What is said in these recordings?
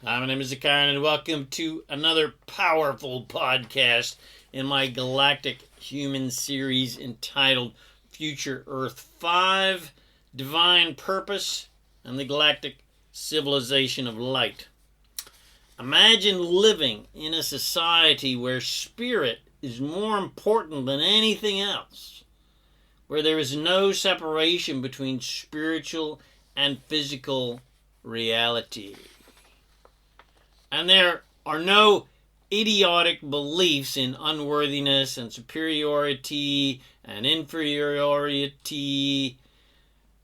Hi, my name is ZaKaiRan, and welcome to another powerful podcast in my Galactic human series entitled Future Earth 5, Divine Purpose, and the Galactic Civilization of Light. Imagine living in a society where spirit is more important than anything else, where there is no separation between spiritual and physical reality. And there are no idiotic beliefs in unworthiness and superiority and inferiority,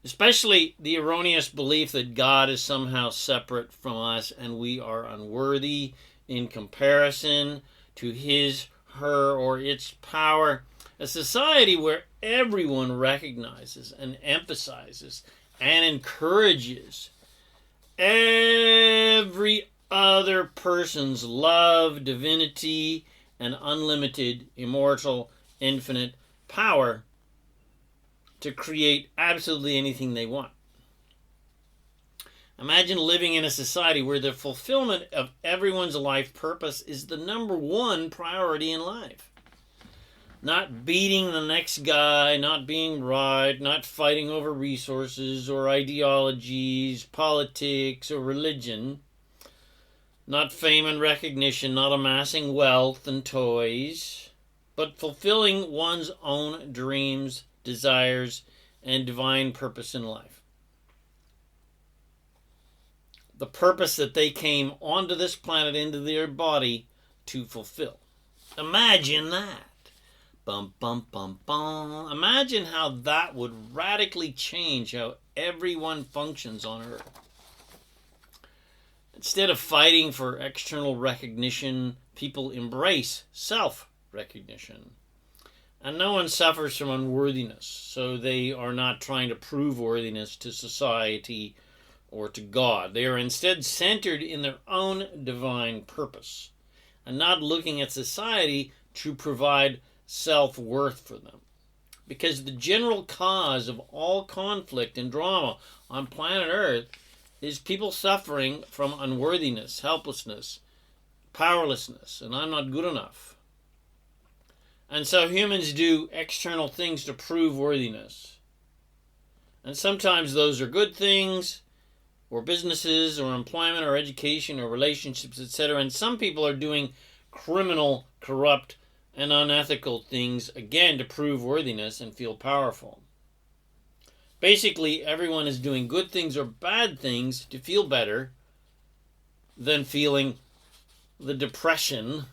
especially the erroneous belief that God is somehow separate from us and we are unworthy in comparison to his, her, or its power. A society where everyone recognizes and emphasizes and encourages every other person's love, divinity, and unlimited, immortal, infinite power to create absolutely anything they want. Imagine living in a society where the fulfillment of everyone's life purpose is the number one priority in life. Not beating the next guy, not being right, not fighting over resources or ideologies, politics, or religion. Not fame and recognition, not amassing wealth and toys, but fulfilling one's own dreams, desires, and divine purpose in life. The purpose that they came onto this planet, into their body, to fulfill. Imagine that. Bum, bum, bum, bum. Imagine how that would radically change how everyone functions on Earth. Instead of fighting for external recognition, people embrace self-recognition. And no one suffers from unworthiness, so they are not trying to prove worthiness to society or to God. They are instead centered in their own divine purpose and not looking at society to provide self-worth for them. Because the general cause of all conflict and drama on planet Earth is people suffering from unworthiness, helplessness, powerlessness, and I'm not good enough. And so humans do external things to prove worthiness. And sometimes those are good things, or businesses, or employment, or education, or relationships, etc. And some people are doing criminal, corrupt, and unethical things, again, to prove worthiness and feel powerful. Basically, everyone is doing good things or bad things to feel better than feeling the depression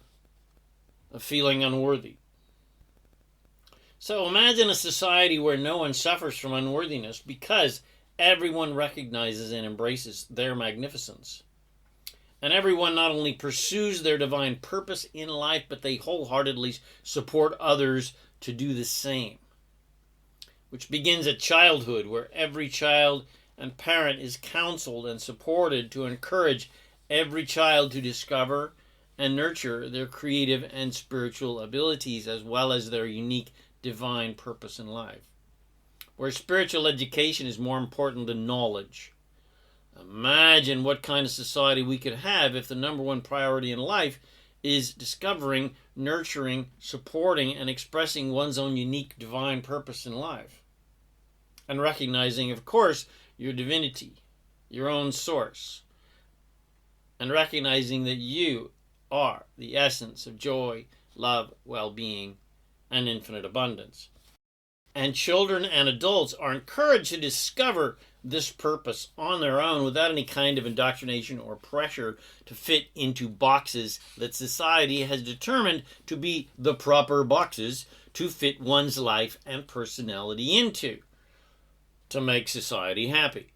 of feeling unworthy. So imagine a society where no one suffers from unworthiness because everyone recognizes and embraces their magnificence. And everyone not only pursues their divine purpose in life, but they wholeheartedly support others to do the same. Which begins at childhood, where every child and parent is counseled and supported to encourage every child to discover and nurture their creative and spiritual abilities as well as their unique divine purpose in life. Where spiritual education is more important than knowledge. Imagine what kind of society we could have if the number one priority in life is discovering, nurturing, supporting, and expressing one's own unique divine purpose in life. And recognizing, of course, your divinity, your own source. And recognizing that you are the essence of joy, love, well-being, and infinite abundance. And children and adults are encouraged to discover this purpose on their own without any kind of indoctrination or pressure to fit into boxes that society has determined to be the proper boxes to fit one's life and personality into, to make society happy.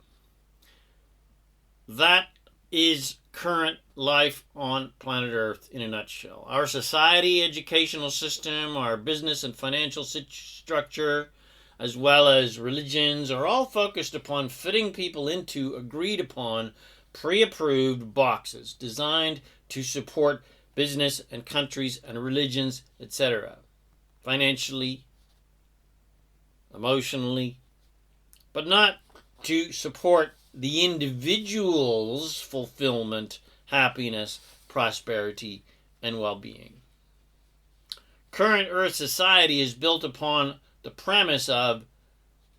That is current life on planet Earth in a nutshell. Our society, educational system, our business and financial structure, as well as religions, are all focused upon fitting people into agreed upon, pre-approved boxes designed to support business and countries and religions, etc. Financially, emotionally, but not to support the individual's fulfillment, happiness, prosperity, and well-being. Current Earth society is built upon the premise of,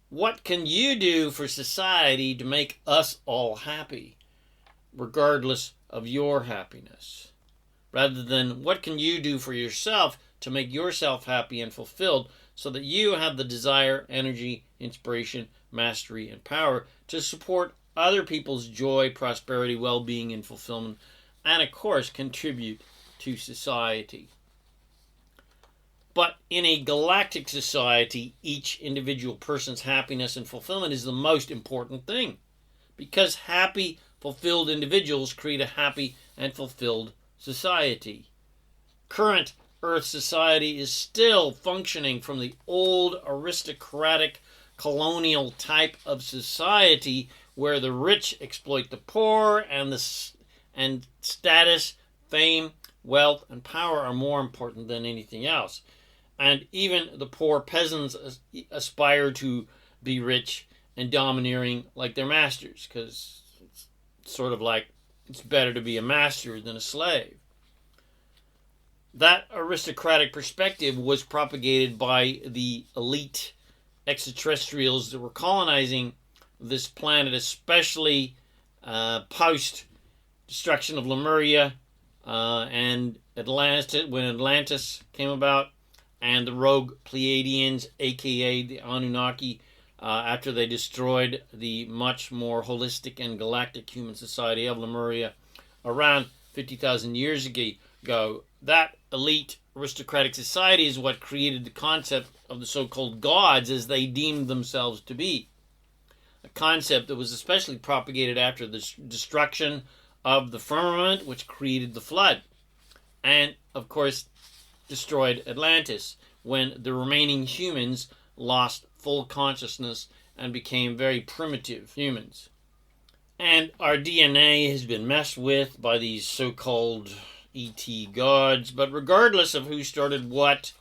what can you do for society to make us all happy, regardless of your happiness? Rather than, what can you do for yourself to make yourself happy and fulfilled so that you have the desire, energy, inspiration, mastery, and power to support other people's joy, prosperity, well-being, and fulfillment, and of course contribute to society. But in a galactic society, each individual person's happiness and fulfillment is the most important thing, because happy, fulfilled individuals create a happy and fulfilled society. Current Earth society is still functioning from the old aristocratic colonial type of society where the rich exploit the poor, and status, fame, wealth, and power are more important than anything else. And even the poor peasants aspire to be rich and domineering like their masters, because it's sort of like it's better to be a master than a slave. That aristocratic perspective was propagated by the elite extraterrestrials that were colonizing this planet, especially post-destruction of Lemuria and Atlantis, when Atlantis came about, and the rogue Pleiadians, aka the Anunnaki, after they destroyed the much more holistic and galactic human society of Lemuria around 50,000 years ago. That elite aristocratic society is what created the concept of the so-called gods as they deemed themselves to be. A concept that was especially propagated after the destruction of the firmament, which created the flood, and, of course, destroyed Atlantis, when the remaining humans lost full consciousness and became very primitive humans. And our DNA has been messed with by these so-called ET gods, but regardless of who started what,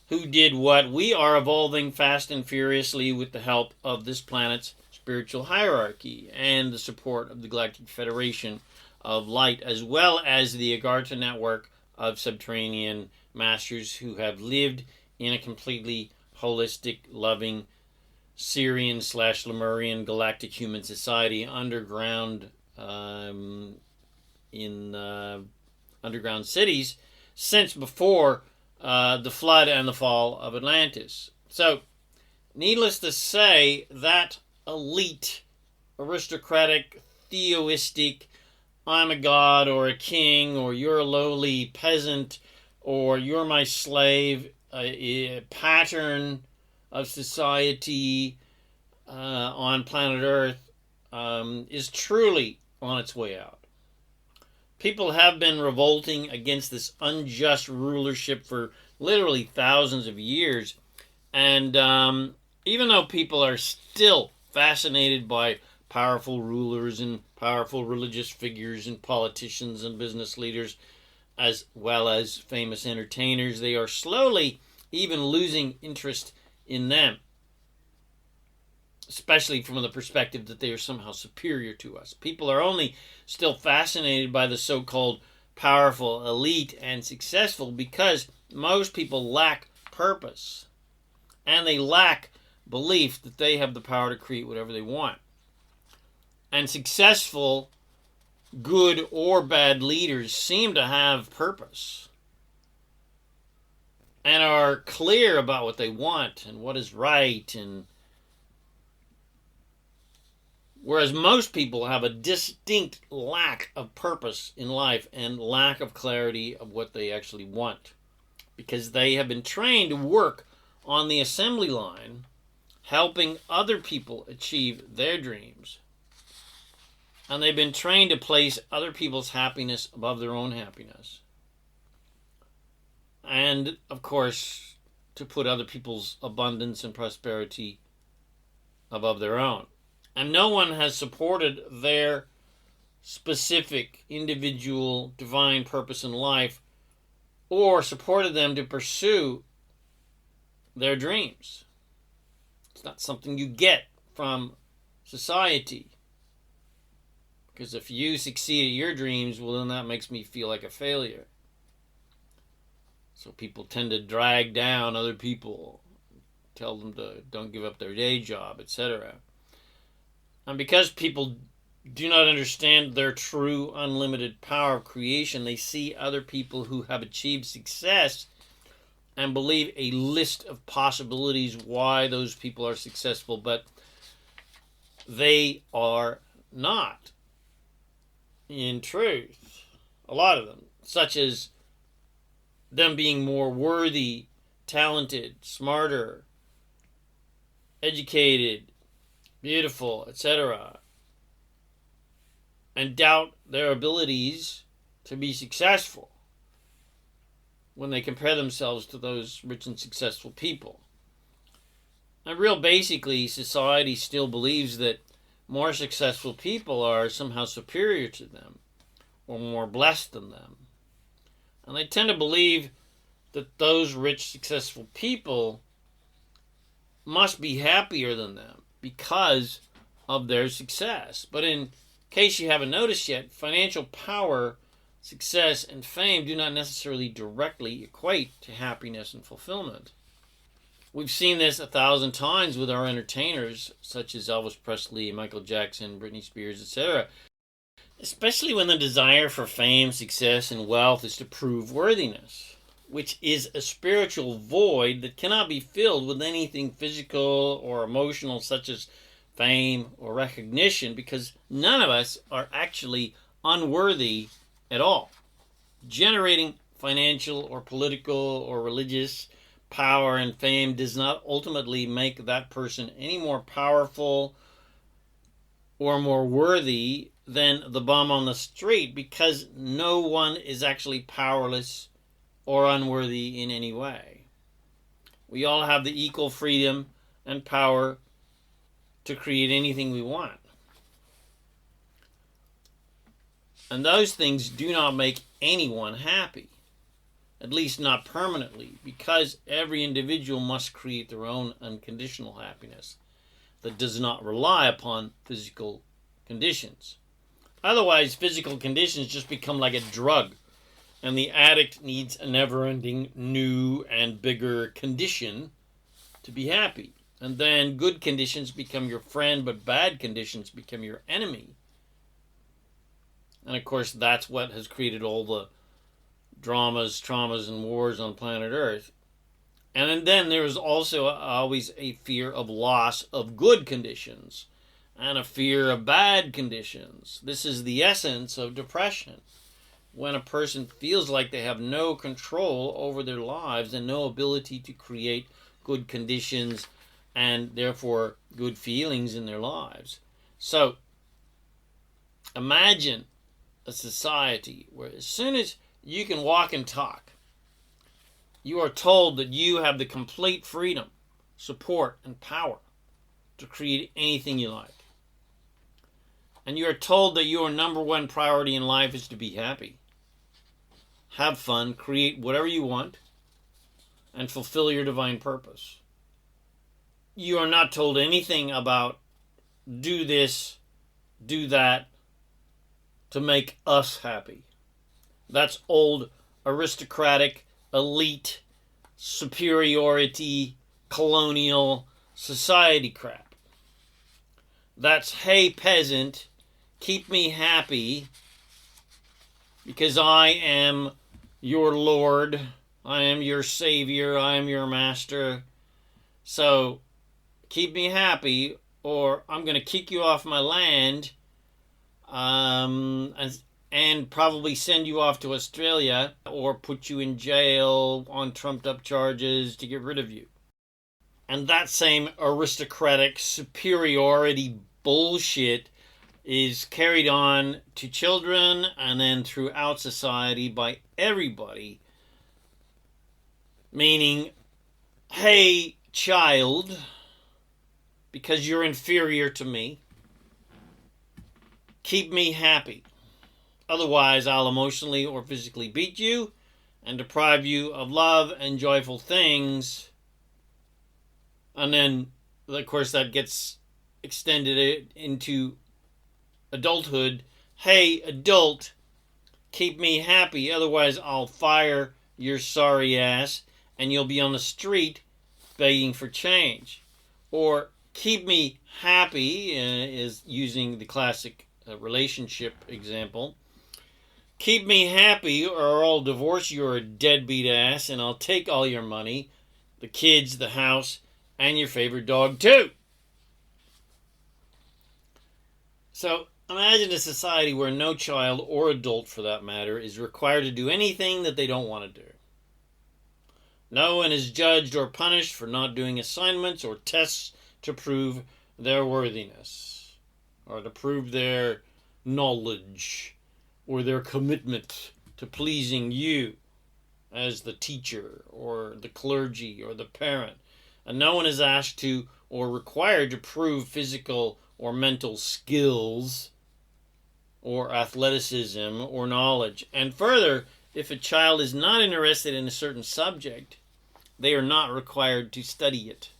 who did what, we are evolving fast and furiously with the help of this planet's spiritual hierarchy and the support of the Galactic Federation of Light, as well as the Agartha network of subterranean masters who have lived in a completely holistic, loving, Syrian/Lemurian galactic human society underground in underground cities since before the flood and the fall of Atlantis. So, needless to say, that elite, aristocratic, theoistic, I'm a god or a king, or you're a lowly peasant, or you're my slave, a pattern of society on planet Earth is truly on its way out. People have been revolting against this unjust rulership for literally thousands of years, and even though people are still fascinated by powerful rulers and powerful religious figures and politicians and business leaders, as well as famous entertainers, they are slowly even losing interest in them, especially from the perspective that they are somehow superior to us. People are only still fascinated by the so-called powerful, elite, and successful because most people lack purpose, and they lack belief that they have the power to create whatever they want. And successful, good or bad leaders seem to have purpose and are clear about what they want and what is right, and whereas most people have a distinct lack of purpose in life and lack of clarity of what they actually want, because they have been trained to work on the assembly line, helping other people achieve their dreams. And they've been trained to place other people's happiness above their own happiness. And, of course, to put other people's abundance and prosperity above their own. And no one has supported their specific, individual, divine purpose in life or supported them to pursue their dreams. It's not something you get from society, Because if you succeed at your dreams, well, then that makes me feel like a failure. So people tend to drag down other people, tell them to don't give up their day job, etc. And because people do not understand their true unlimited power of creation, they see other people who have achieved success and believe a list of possibilities why those people are successful, but they are not, in truth. A lot of them, such as them being more worthy, talented, smarter, educated, beautiful, etc., and doubt their abilities to be successful when they compare themselves to those rich and successful people. And real basically, society still believes that more successful people are somehow superior to them or more blessed than them. And they tend to believe that those rich, successful people must be happier than them because of their success. But in case you haven't noticed yet, financial power, success, and fame do not necessarily directly equate to happiness and fulfillment. We've seen this 1,000 times with our entertainers, such as Elvis Presley, Michael Jackson, Britney Spears, etc. Especially when the desire for fame, success, and wealth is to prove worthiness, which is a spiritual void that cannot be filled with anything physical or emotional, such as fame or recognition, because none of us are actually unworthy at all. Generating financial or political or religious power and fame does not ultimately make that person any more powerful or more worthy than the bum on the street, because no one is actually powerless or unworthy in any way. We all have the equal freedom and power to create anything we want. And those things do not make anyone happy, at least not permanently, because every individual must create their own unconditional happiness that does not rely upon physical conditions. Otherwise, physical conditions just become like a drug, and the addict needs a never-ending new and bigger condition to be happy. And then good conditions become your friend, but bad conditions become your enemy. And of course, that's what has created all the dramas, traumas, and wars on planet Earth. And then there is also always a fear of loss of good conditions and a fear of bad conditions. This is the essence of depression. When a person feels like they have no control over their lives and no ability to create good conditions and therefore good feelings in their lives. So imagine a society where as soon as you can walk and talk, you are told that you have the complete freedom, support, and power to create anything you like. And you are told that your number one priority in life is to be happy. Have fun, create whatever you want, and fulfill your divine purpose. You are not told anything about do this, do that, to make us happy. That's old aristocratic, elite, superiority, colonial society crap. That's, hey peasant, keep me happy because I am your Lord, I am your Savior, I am your Master. So keep me happy or I'm going to kick you off my land and probably send you off to Australia or put you in jail on trumped up charges to get rid of you. And that same aristocratic superiority bullshit is carried on to children and then throughout society by everybody. Meaning, hey, child, because you're inferior to me, keep me happy. Otherwise, I'll emotionally or physically beat you and deprive you of love and joyful things. And then, of course, that gets extended into adulthood hey, adult, keep me happy, otherwise I'll fire your sorry ass and you'll be on the street begging for change. Or keep me happy is using the classic relationship example. Keep me happy or I'll divorce your deadbeat ass and I'll take all your money, the kids, the house, and your favorite dog too. So imagine a society where no child, or adult for that matter, is required to do anything that they don't want to do. No one is judged or punished for not doing assignments or tests to prove their worthiness, or to prove their knowledge, or their commitment to pleasing you as the teacher, or the clergy, or the parent. And no one is asked to or required to prove physical or mental skills, or athleticism, or knowledge. And further, if a child is not interested in a certain subject, they are not required to study it.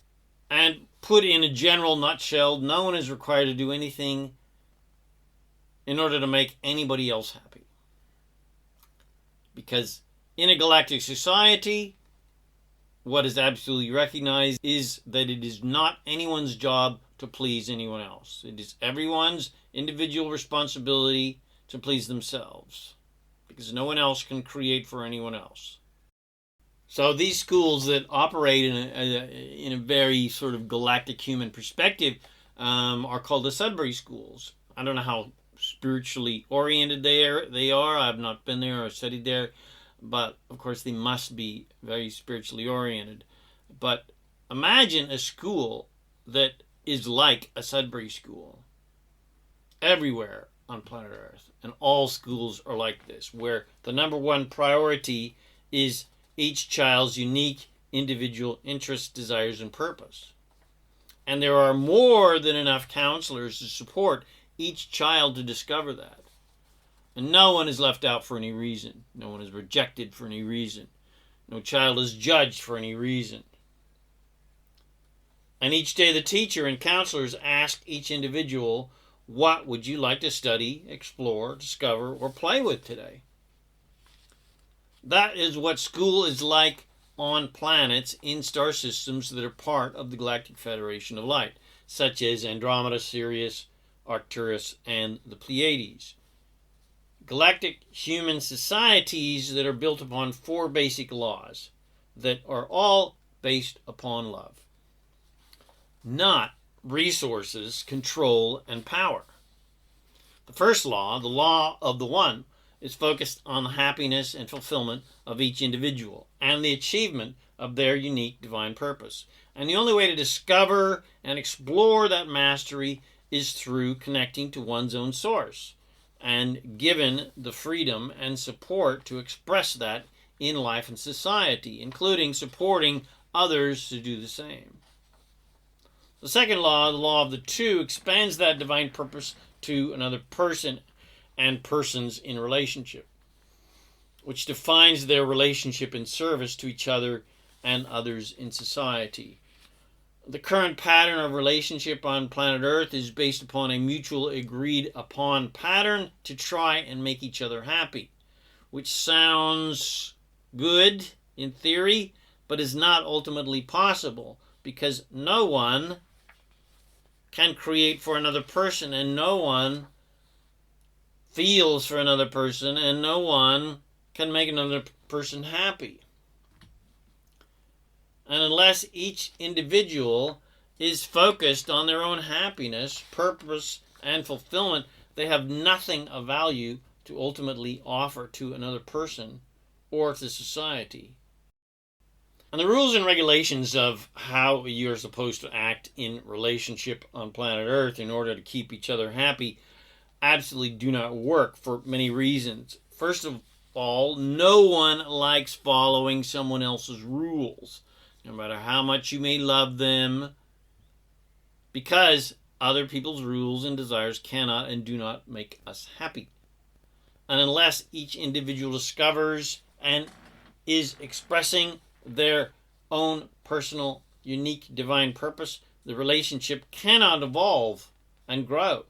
And put in a general nutshell, no one is required to do anything in order to make anybody else happy. Because in a galactic society, what is absolutely recognized is that it is not anyone's job to please anyone else. It is everyone's individual responsibility to please themselves, because no one else can create for anyone else. So these schools that operate in a very sort of galactic human perspective are called the Sudbury schools. I don't know how spiritually oriented they are. I've not been there or studied there, but of course they must be very spiritually oriented. But imagine a school that is like a Sudbury school everywhere on planet Earth, and all schools are like this, where the number one priority is each child's unique individual interests, desires, and purpose. And there are more than enough counselors to support each child to discover that. And no one is left out for any reason. No one is rejected for any reason. No child is judged for any reason. And each day the teacher and counselors ask each individual, what would you like to study, explore, discover, or play with today? That is what school is like on planets in star systems that are part of the Galactic Federation of Light, such as Andromeda, Sirius, Arcturus, and the Pleiades. Galactic human societies that are built upon 4 basic laws that are all based upon love, not resources, control, and power. The first law, the law of the one, is focused on the happiness and fulfillment of each individual and the achievement of their unique divine purpose. And the only way to discover and explore that mastery is through connecting to one's own source and given the freedom and support to express that in life and society, including supporting others to do the same. The second law, the law of the two, expands that divine purpose to another person and persons in relationship, which defines their relationship in service to each other and others in society. The current pattern of relationship on planet Earth is based upon a mutual agreed upon pattern to try and make each other happy, which sounds good in theory, but is not ultimately possible, because no one can create for another person, and no one feels for another person, and no one can make another person happy. And unless each individual is focused on their own happiness, purpose, and fulfillment, they have nothing of value to ultimately offer to another person or to society. And the rules and regulations of how you're supposed to act in relationship on planet Earth in order to keep each other happy absolutely do not work for many reasons. First of all, no one likes following someone else's rules, no matter how much you may love them, because other people's rules and desires cannot and do not make us happy. And unless each individual discovers and is expressing their own personal, unique divine purpose, the relationship cannot evolve and grow.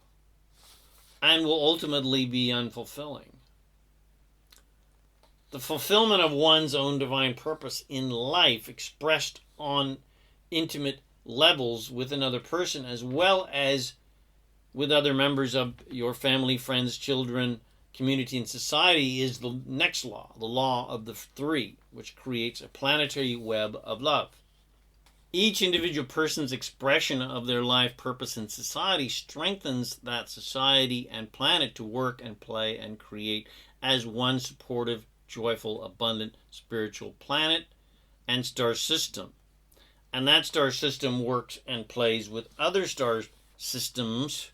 and will ultimately be unfulfilling. The fulfillment of one's own divine purpose in life, expressed on intimate levels with another person, as well as with other members of your family, friends, children, community, and society, is the next law, the law of the three, which creates a planetary web of love. Each individual person's expression of their life purpose in society strengthens that society and planet to work and play and create as one supportive, joyful, abundant spiritual planet and star system. And that star system works and plays with other star systems,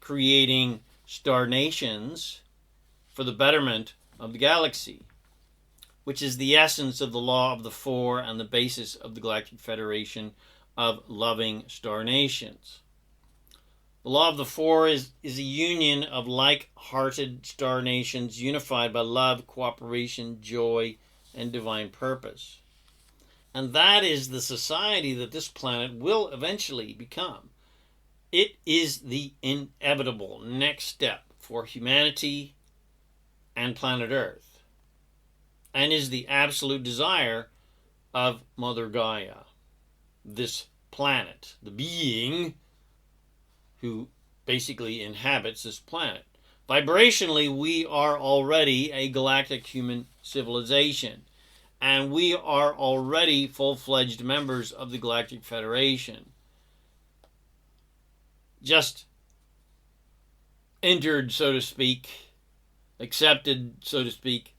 creating star nations for the betterment of the galaxy, which is the essence of the law of the four and the basis of the Galactic Federation of loving star nations. The law of the four is a union of like-hearted star nations unified by love, cooperation, joy, and divine purpose. And that is the society that this planet will eventually become. It is the inevitable next step for humanity and planet Earth, and is the absolute desire of Mother Gaia, this planet, the being who basically inhabits this planet. Vibrationally, we are already a galactic human civilization, and we are already full-fledged members of the Galactic Federation. Just entered, so to speak, accepted, so to speak,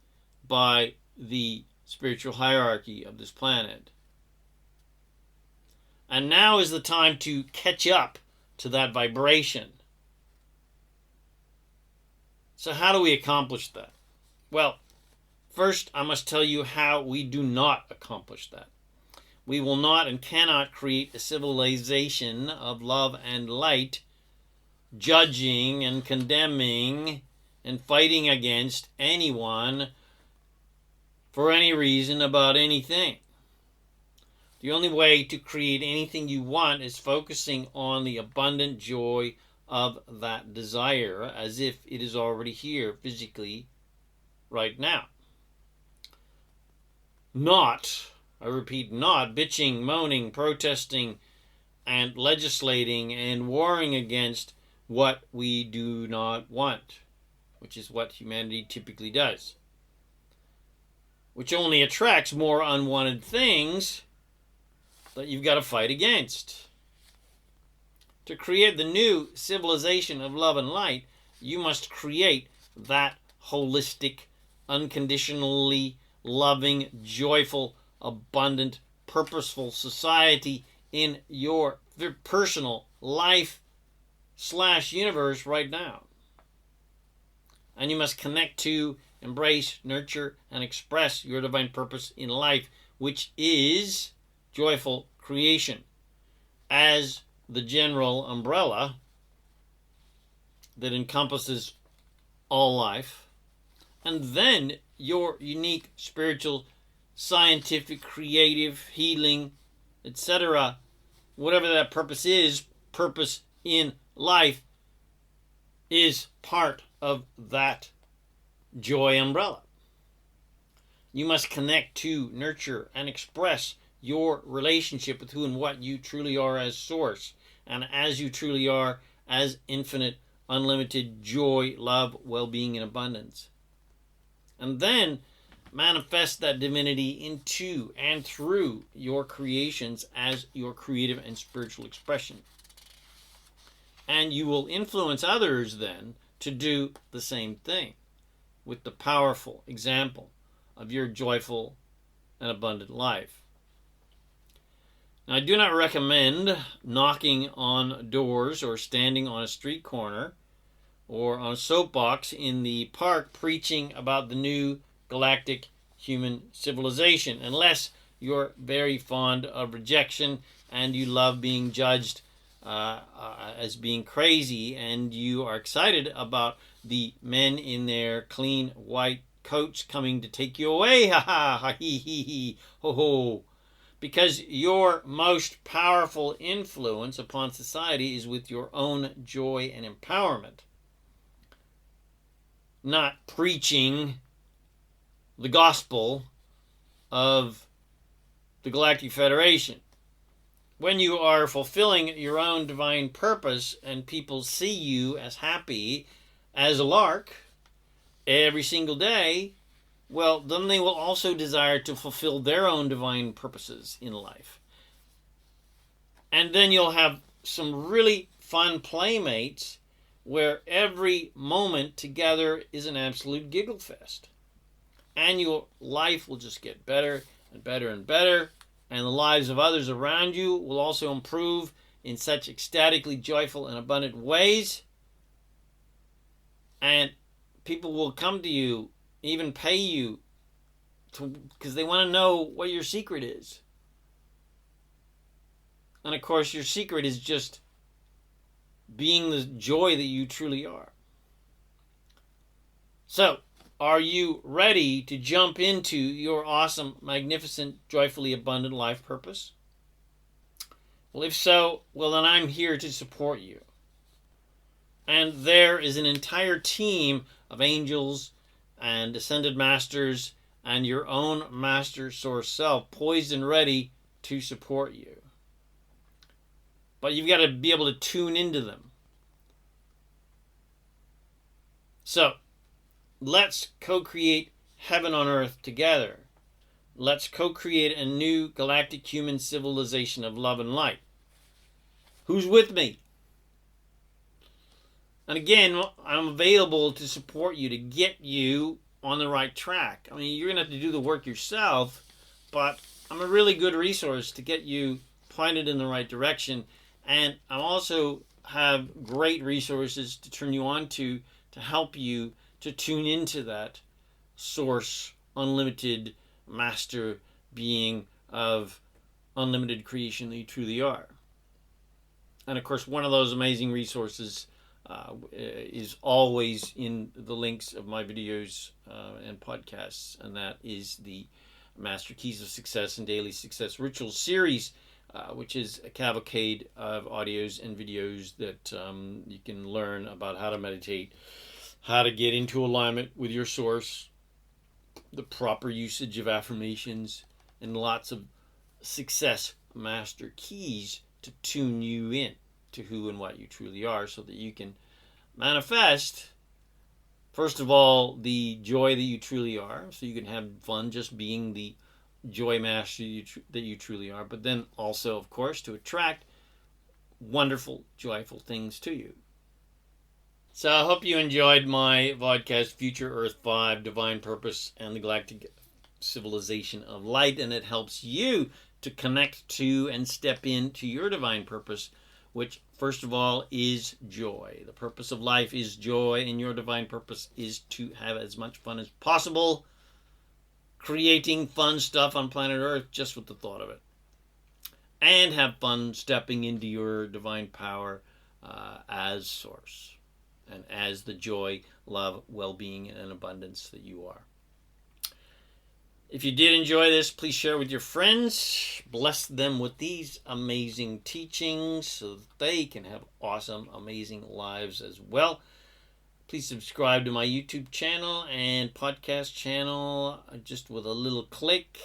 by the spiritual hierarchy of this planet. And now is the time to catch up to that vibration. So how do we accomplish that? Well, first I must tell you how we do not accomplish that. We will not and cannot create a civilization of love and light, judging and condemning and fighting against anyone for any reason about anything. The only way to create anything you want is focusing on the abundant joy of that desire as if it is already here physically right now. Not, I repeat, not bitching, moaning, protesting, and legislating and warring against what we do not want, which is what humanity typically does, which only attracts more unwanted things that you've got to fight against. To create the new civilization of love and light, you must create that holistic, unconditionally loving, joyful, abundant, purposeful society in your personal life/universe right now. And you must connect to, embrace, nurture, and express your divine purpose in life, which is joyful creation, as the general umbrella that encompasses all life, and then your unique spiritual, scientific, creative, healing, etc., whatever that purpose is, purpose in life is part of that joy umbrella. You must connect to, nurture, and express your relationship with who and what you truly are as source, and as you truly are as infinite, unlimited joy, love, well-being, and abundance. And then manifest that divinity into and through your creations as your creative and spiritual expression. And you will influence others then to do the same thing with the powerful example of your joyful and abundant life. Now, I do not recommend knocking on doors or standing on a street corner or on a soapbox in the park preaching about the new galactic human civilization, unless you're very fond of rejection and you love being judged as being crazy, and you are excited about the men in their clean white coats coming to take you away, ha ha, ha hee hee hee, ho ho. Because your most powerful influence upon society is with your own joy and empowerment. not preaching the gospel of the Galactic Federation. When you are fulfilling your own divine purpose and people see you as happy as a lark every single day, well, then they will also desire to fulfill their own divine purposes in life. And then you'll have some really fun playmates where every moment together is an absolute giggle fest. And your life will just get better and better and better. And the lives of others around you will also improve in such ecstatically joyful and abundant ways. And people will come to you, even pay you, because they want to know what your secret is. And of course, your secret is just being the joy that you truly are. So, are you ready to jump into your awesome, magnificent, joyfully abundant life purpose? Well, if so, well, then I'm here to support you. And there is an entire team of angels and ascended masters and your own master source self poised and ready to support you. But you've got to be able to tune into them. So, let's co-create heaven on earth together. Let's co-create a new galactic human civilization of love and light. Who's with me? And again, I'm available to support you, to get you on the right track. I mean, you're going to have to do the work yourself, but I'm a really good resource to get you pointed in the right direction. And I also have great resources to turn you on to help you to tune into that source, unlimited master being of unlimited creation that you truly are. And of course, one of those amazing resources is always in the links of my videos and podcasts, and that is the Master Keys of Success and Daily Success Rituals series, which is a cavalcade of audios and videos that you can learn about how to meditate, how to get into alignment with your source, the proper usage of affirmations, and lots of success master keys to tune you in to who and what you truly are, so that you can manifest, first of all, the joy that you truly are, so you can have fun just being the joy master that you truly are, but then also, of course, to attract wonderful, joyful things to you. So I hope you enjoyed my podcast, Future Earth 5, Divine Purpose and the Galactic Civilization of Light, and it helps you to connect to and step into your divine purpose, which, first of all, is joy. The purpose of life is joy, and your divine purpose is to have as much fun as possible, creating fun stuff on planet Earth just with the thought of it. And have fun stepping into your divine power as source, and as the joy, love, well-being, and abundance that you are. If you did enjoy this, please share with your friends. Bless them with these amazing teachings so that they can have awesome, amazing lives as well. Please subscribe to my YouTube channel and podcast channel just with a little click.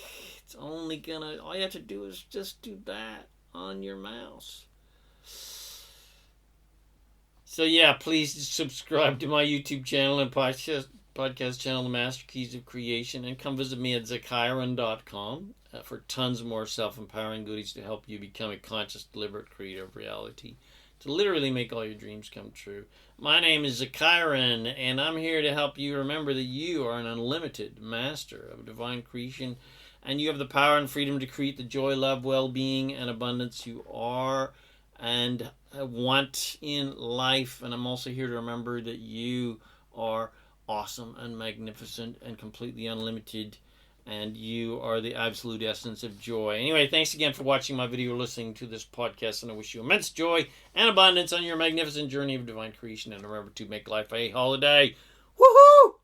It's only all you have to do is just do that on your mouse. So yeah, please subscribe to my YouTube channel and podcast channel, The Master Keys of Creation, and come visit me at ZaKaiRan.com for tons more self-empowering goodies to help you become a conscious, deliberate creator of reality, to literally make all your dreams come true. My name is ZaKaiRan, and I'm here to help you remember that you are an unlimited master of divine creation, and you have the power and freedom to create the joy, love, well-being, and abundance you are and want in life. And I'm also here to remember that you are awesome and magnificent and completely unlimited, and you are the absolute essence of joy. Anyway, thanks again for watching my video or listening to this podcast, and I wish you immense joy and abundance on your magnificent journey of divine creation. And remember to make life a holiday. Woohoo!